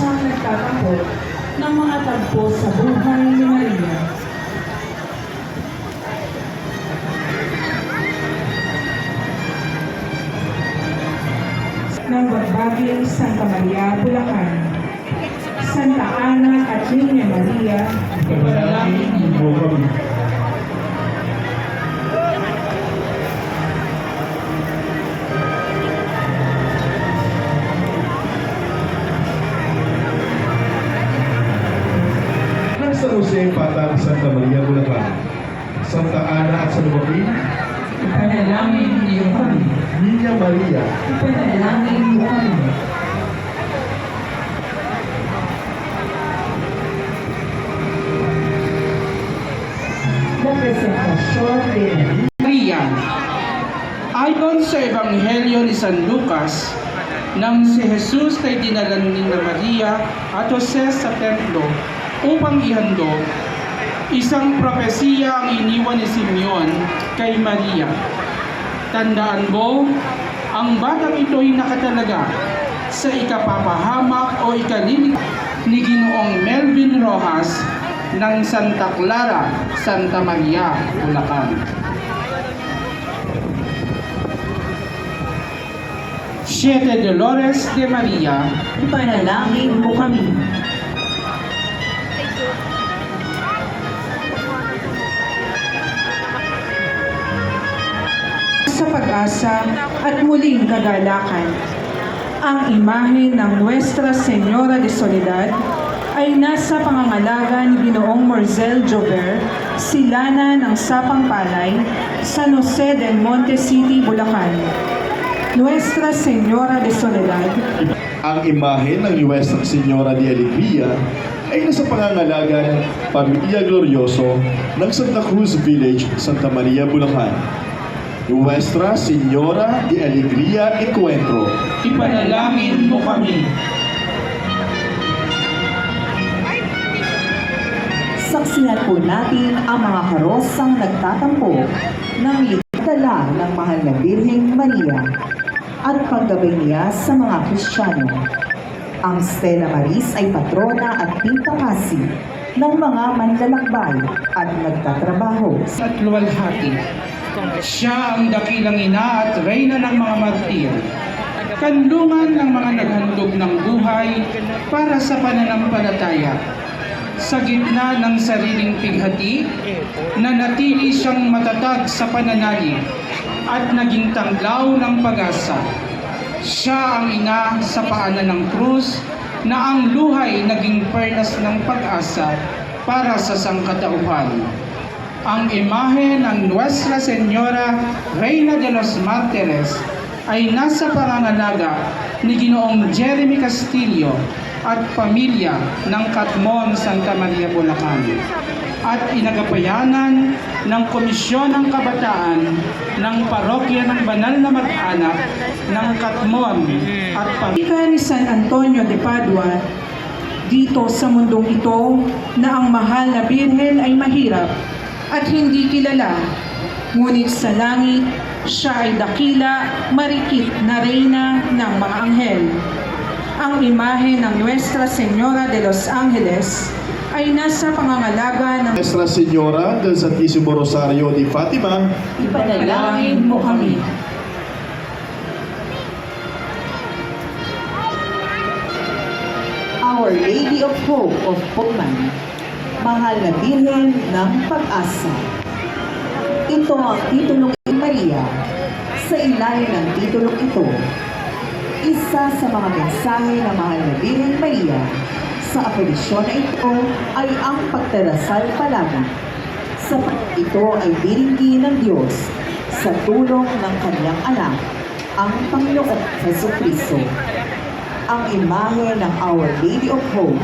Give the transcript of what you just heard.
ang nagtatapot ng mga tagpo sa buhay ni Maria. Ng Bagbaging Santa Maria, Bulacan, Santa Ana at Niña Maria, Ipanalangin mo kami. San Jose, Patag, Santa Maria, Bulacan, Santa Ana at San Joaquin, ipanalangin niyo kami. Niña Maria, Ipanalangin niyo kami. La presentación de Maria. Ayon sa Ebanghelyo ni San Lucas, nang si Jesus ay dinala ni Maria at Jose sa templo upang ihandog, isang propesiya ang iniwan ni Simeon kay Maria. Tandaan mo, ang batang ito'y nakatalaga sa ikapapahamak o ikalilig ni Ginoong Melvin Rojas ng Santa Clara, Santa Maria, Bulacan. Siete Dolores de Maria, ipanalangin mo kami. Sa pag-asa at muling kagalakan, ang imahe ng Nuestra Señora de Soledad ay nasa pangangalaga ni Ginoong Morzel Jover, Silana ng Sapang Palay, San Jose del Monte City, Bulacan. Nuestra Señora de Soledad. ang imahe ng Nuestra Señora de Alegría ay nasa pangangalaga ng Pamilya Glorioso ng Santa Cruz Village, Santa Maria, Bulacan. Nuestra Señora de Alegría Encuentro. ipanalangin mo kami. Saksihan po natin ang mga karosang nagtatampo ng ligdala ng mahal na Birheng Maria at paggabay niya sa mga Kristiyano. Ang Stella Maris ay patrona at pintapasi ng mga manlalakbay at nagtatrabaho. At luwalhati. Siya ang dakilang ina at reyna ng mga martir. Kanlungan ng mga naghandog ng buhay para sa pananampalataya. Sa gitna ng sariling pighati, nanatili siyang matatag sa pananalig at naging tanglaw ng pag-asa. Siya ang ina sa paanan ng krus na ang luhay naging perlas ng pag-asa para sa sangkatauhan. Ang imahe ng Nuestra Señora Reina de los Martires ay nasa pangangalaga ni Ginoong Jeremy Castillo at pamilya ng Catmon, Santa Maria, Bulacan, at inagapayanan ng Komisyon ng Kabataan ng Parokya ng Banal na Mag-anak ng Catmon at Ika ni San Antonio de Padua, dito sa mundong ito na ang mahal na Birhen ay mahirap at hindi kilala, ngunit sa langit siya ay dakila, marikit na reyna ng mga anghel. Ang imahe ng Nuestra Señora de los Angeles ay nasa pangangalaga ng Nuestra Señora del Santísimo Rosario de Fatima. ipanalangin mo kami. Our Lady of Hope of Pullman, mahal na Birhen ng Pag-asa. Ito ang titulong ni Maria. Sa ilalim ng titulong ito, isa sa mga mensahe ng mahal na Birhen Maria sa apelisyon na ito ay ang pagdarasal palagi. Sa ito ay biringgi ng Diyos sa tulong ng kanyang anak, ang Panginoong Jesucristo. Ang imahe ng Our Lady of Hope